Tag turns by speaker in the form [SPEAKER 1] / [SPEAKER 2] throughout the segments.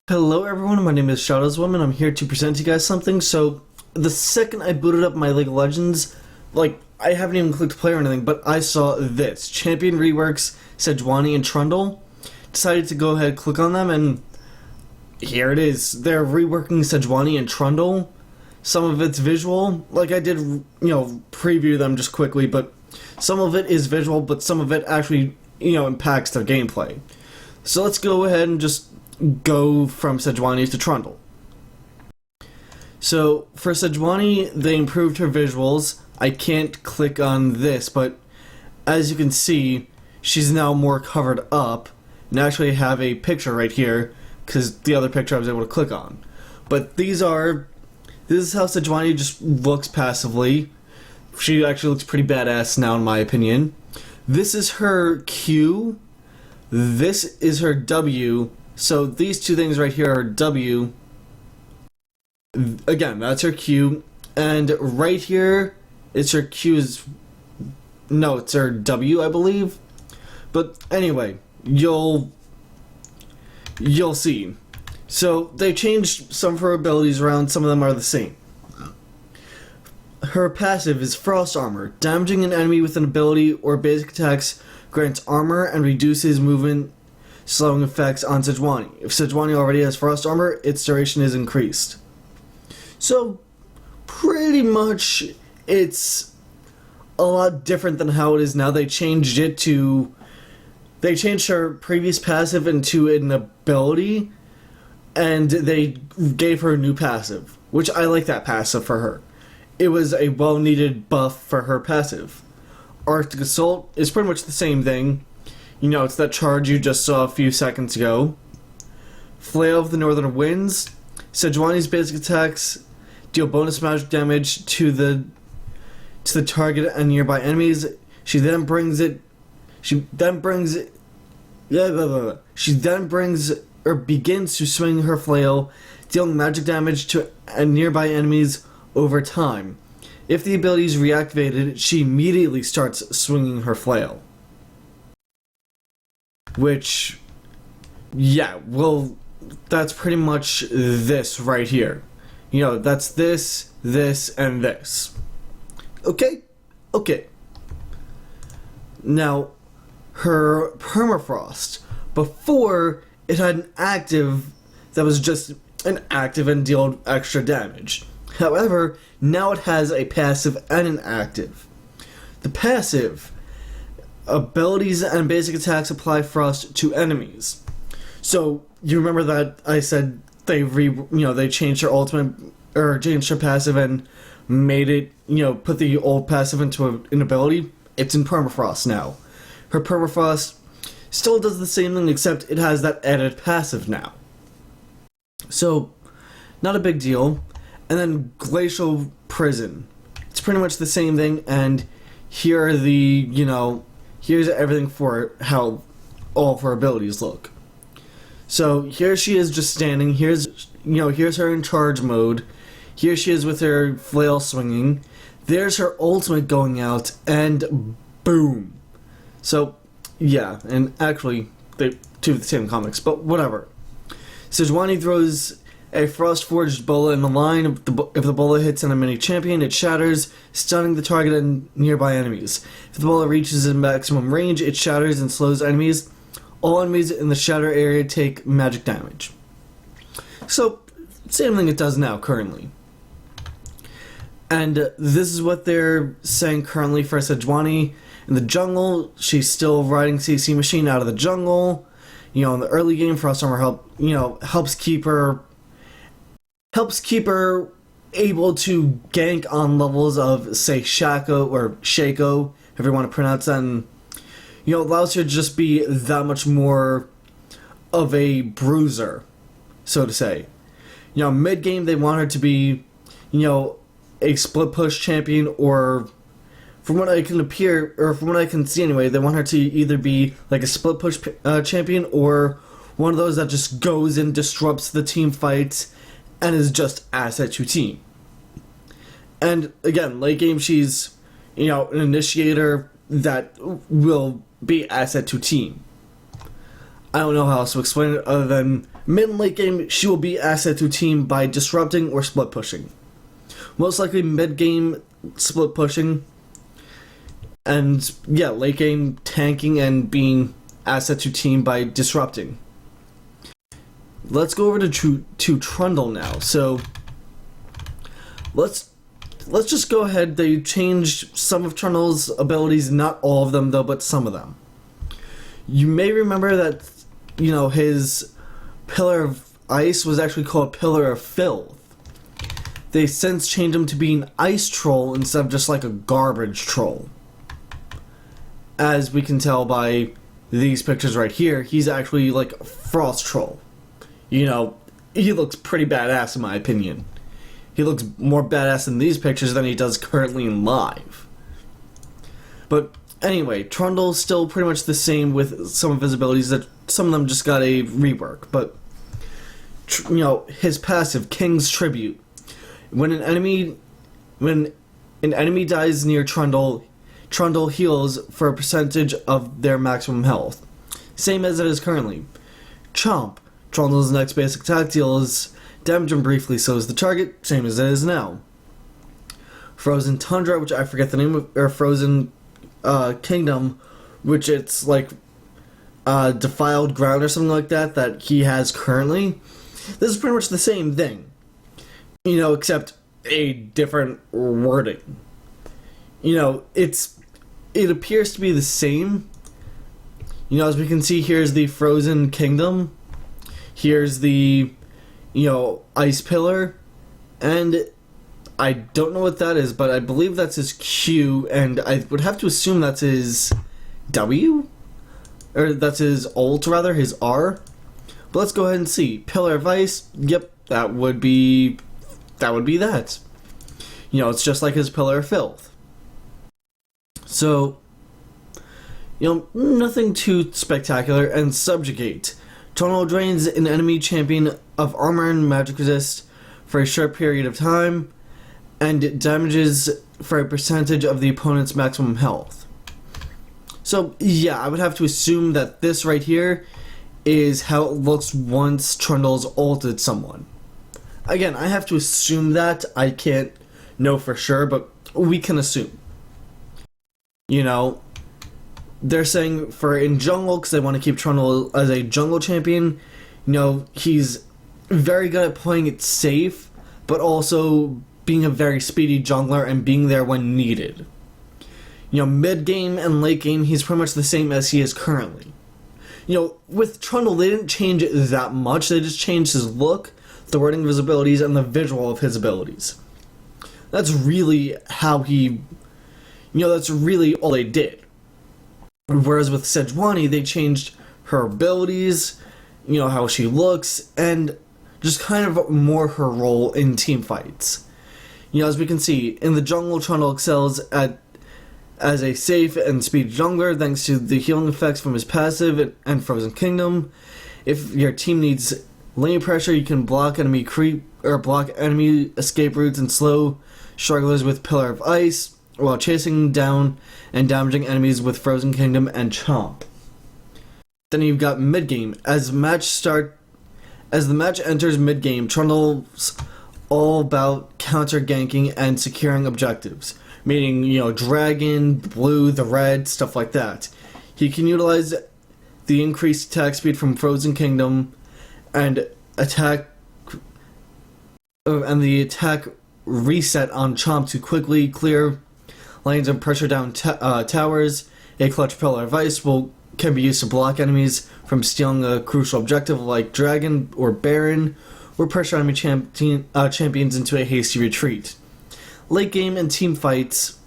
[SPEAKER 1] Hello everyone, my name is Shadowswoman. I'm here to present to you guys something. So, the second I booted up my League of Legends, I haven't even clicked play or anything, but I saw this. Champion Reworks, Sejuani, and Trundle. Decided to go ahead and click on them, and here it is. They're reworking Sejuani and Trundle. Some of it's visual, like I did, preview them just quickly, but some of it is visual, but some of it actually, impacts their gameplay. So let's go ahead and just go from Sejuani to Trundle. So for Sejuani, they improved her visuals. I can't click on this, but as you can see, she's now more covered up, and actually have a picture right here, because the other picture I was able to click on. But this is how Sejuani just looks passively. She actually looks pretty badass now, in my opinion. This is her Q. This is her W. So these two things right here are W. Again, that's her Q. And right here, it's her Q's... No, it's her W, I believe. But anyway, you'll see. So they changed some of her abilities around. Some of them are the same. Her passive is Frost Armor. Damaging an enemy with an ability or basic attacks grants armor and reduces movement slowing effects on Sejuani. If Sejuani already has Frost Armor, its duration is increased. So, pretty much, it's a lot different than how it is now. They changed her previous passive into an ability, and they gave her a new passive, which I like that passive for her. It was a well-needed buff for her passive. Arctic Assault is pretty much the same thing. It's that charge you just saw a few seconds ago. Flail of the Northern Winds. Sejuani's basic attacks deal bonus magic damage to the target and nearby enemies. She then brings or begins to swing her flail, dealing magic damage to nearby enemies over time. If the ability is reactivated, she immediately starts swinging her flail. Which, that's pretty much this right here. That's this, and this. Okay? Okay. Now, her Permafrost. Before, it had an active that was just an active and dealt extra damage. However, now it has a passive and an active. The passive abilities and basic attacks apply frost to enemies. So you remember that I said they changed her ultimate or changed her passive and made it put the old passive into an ability. It's in Permafrost now. Her Permafrost still does the same thing, except it has that added passive now. So not a big deal. And then Glacial Prison. It's pretty much the same thing, and here are here's everything for how all of her abilities look. So here she is just standing. Here's her in charge mode. Here she is with her flail swinging. There's her ultimate going out, and boom. So yeah, and actually they two of the same comics, but whatever. Sejuani throws a frost-forged bola in the line. If the bola hits an enemy champion, it shatters, stunning the target and nearby enemies. If the bola reaches its maximum range, it shatters and slows enemies. All enemies in the shatter area take magic damage. So, same thing it does now, currently. And this is what they're saying currently for Sejuani. In the jungle, she's still riding CC Machine out of the jungle. In the early game, Frost Armor helps keep her able to gank on levels of, say, Shaco, or Shaco, if you want to pronounce that, and, allows her to just be that much more of a bruiser, so to say. Mid-game, they want her to be, a split-push champion, or, from what I can see anyway, they want her to either be, like, a split-push champion, or one of those that just goes and disrupts the team fights, and is just asset to team. And again, late game she's, an initiator that will be asset to team. I don't know how else to explain it other than mid and late game, she will be asset to team by disrupting or split pushing. Most likely mid game split pushing, and yeah, late game tanking and being asset to team by disrupting. Let's go over to Trundle now. So let's just go ahead. They changed some of Trundle's abilities, not all of them though, but some of them. You may remember that, you know, his Pillar of Ice was actually called Pillar of Filth. They since changed him to being Ice Troll instead of just like a garbage troll. As we can tell by these pictures right here, he's actually like a Frost Troll. You know, he looks pretty badass in my opinion. He looks more badass in these pictures than he does currently in live. But anyway, Trundle's still pretty much the same with some of his abilities, that some of them just got a rework. But, you know, his passive, King's Tribute. When an enemy dies near Trundle, Trundle heals for a percentage of their maximum health. Same as it is currently. Chomp. Trundle's next basic attack deals damage him briefly, so is the target, same as it is now. Frozen Tundra, which I forget the name of, or Frozen Kingdom, which it's like defiled ground or something like that he has currently. This is pretty much the same thing. You know, except a different wording. You know, it appears to be the same. You know, as we can see, here's the Frozen Kingdom. Here's the, you know, Ice Pillar. And I don't know what that is, but I believe that's his Q, and I would have to assume that's his W? Or that's his ult, rather, his R. But let's go ahead and see. Pillar of Ice, yep, that would be that. You know, it's just like his Pillar of Filth. So, you know, nothing too spectacular. And Subjugate. Trundle drains an enemy champion of armor and magic resist for a short period of time, and it damages for a percentage of the opponent's maximum health. So, yeah, I would have to assume that this right here is how it looks once Trundle's ulted someone. Again, I have to assume that. I can't know for sure, but we can assume. You know, they're saying for in jungle, because they want to keep Trundle as a jungle champion, you know, he's very good at playing it safe, but also being a very speedy jungler and being there when needed. You know, mid-game and late game, he's pretty much the same as he is currently. You know, with Trundle, they didn't change it that much. They just changed his look, the wording of his abilities, and the visual of his abilities. That's really how he... You know, that's really all they did. Whereas with Sejuani, they changed her abilities, you know, how she looks, and just kind of more her role in team fights. You know, as we can see, in the jungle, Trundle excels as a safe and speedy jungler thanks to the healing effects from his passive and Frozen Kingdom. If your team needs lane pressure, you can block enemy creep or block enemy escape routes and slow strugglers with Pillar of Ice, while chasing down and damaging enemies with Frozen Kingdom and Chomp. Then you've got mid-game. As the match enters mid-game, Trundle's all about counter-ganking and securing objectives, meaning, you know, dragon, blue, the red, stuff like that. He can utilize the increased attack speed from Frozen Kingdom and the attack reset on Chomp to quickly clear lanes and pressure down towers. A clutch Pillar of Ice can be used to block enemies from stealing a crucial objective like Dragon or Baron, or pressure enemy champions into a hasty retreat. Late game and team fights.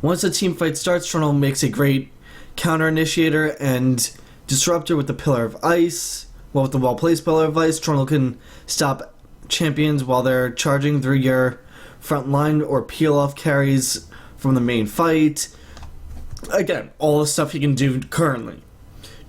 [SPEAKER 1] Once the team fight starts, Trundle makes a great counter initiator and disruptor with the Pillar of Ice. Well, with the well-placed Pillar of Ice, Trundle can stop champions while they're charging through your front line or peel off carries from the main fight. Again, all the stuff he can do currently.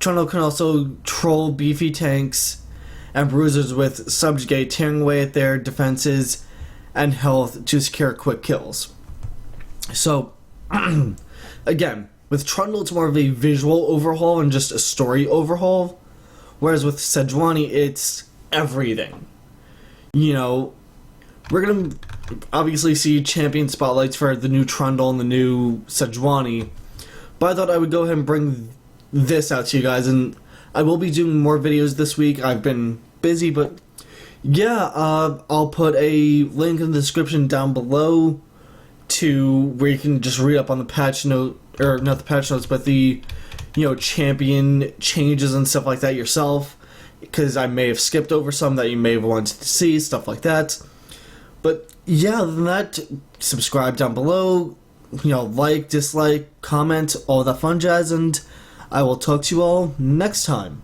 [SPEAKER 1] Trundle can also troll beefy tanks and bruisers with Subjugate, tearing away at their defenses and health to secure quick kills. So, again, With Trundle, it's more of a visual overhaul and just a story overhaul. Whereas with Sejuani, it's everything. You know, we're going to obviously see champion spotlights for the new Trundle and the new Sejuani. But I thought I would go ahead and bring this out to you guys. And I will be doing more videos this week. I've been busy, but yeah, I'll put a link in the description down below to where you can just read up on the patch note, or not the patch notes, but the, you know, champion changes and stuff like that yourself, because I may have skipped over some that you may have wanted to see, stuff like that. But yeah, other than that, subscribe down below, you know, like, dislike, comment, all that fun jazz, and I will talk to you all next time.